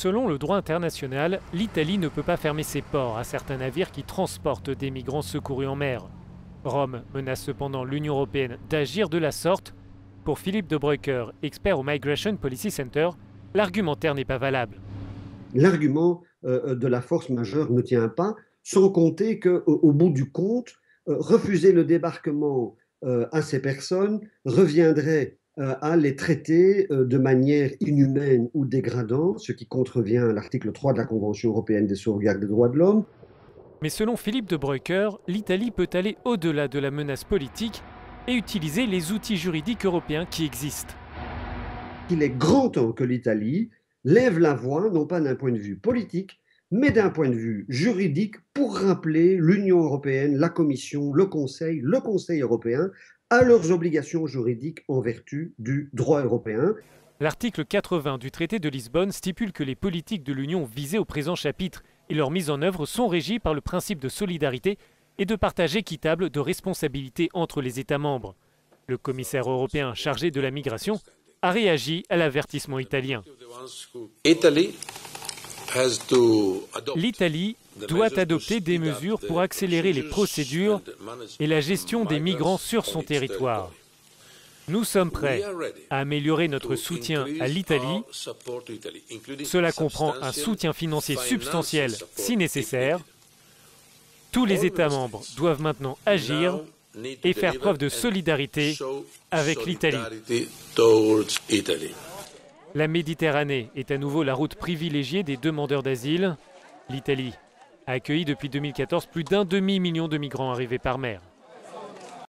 Selon le droit international, l'Italie ne peut pas fermer ses ports à certains navires qui transportent des migrants secourus en mer. Rome menace cependant l'Union européenne d'agir de la sorte. Pour Philippe de Broecker, expert au Migration Policy Center, l'argumentaire n'est pas valable. L'argument de la force majeure ne tient pas, sans compter qu'au bout du compte, refuser le débarquement à ces personnes reviendrait à les traiter de manière inhumaine ou dégradante, ce qui contrevient à l'article 3 de la Convention européenne des sauvegardes des droits de l'homme. Mais selon Philippe de Broecker, l'Italie peut aller au-delà de la menace politique et utiliser les outils juridiques européens qui existent. Il est grand temps que l'Italie lève la voix, non pas d'un point de vue politique, mais d'un point de vue juridique, pour rappeler l'Union européenne, la Commission, le Conseil européen à leurs obligations juridiques en vertu du droit européen. L'article 80 du traité de Lisbonne stipule que les politiques de l'Union visées au présent chapitre et leur mise en œuvre sont régies par le principe de solidarité et de partage équitable de responsabilités entre les États membres. Le commissaire européen chargé de la migration a réagi à l'avertissement italien. L'Italie doit adopter des mesures pour accélérer les procédures et la gestion des migrants sur son territoire. Nous sommes prêts à améliorer notre soutien à l'Italie. Cela comprend un soutien financier substantiel si nécessaire. Tous les États membres doivent maintenant agir et faire preuve de solidarité avec l'Italie. La Méditerranée est à nouveau la route privilégiée des demandeurs d'asile. L'Italie a accueilli depuis 2014 plus d'1,5 million de migrants arrivés par mer.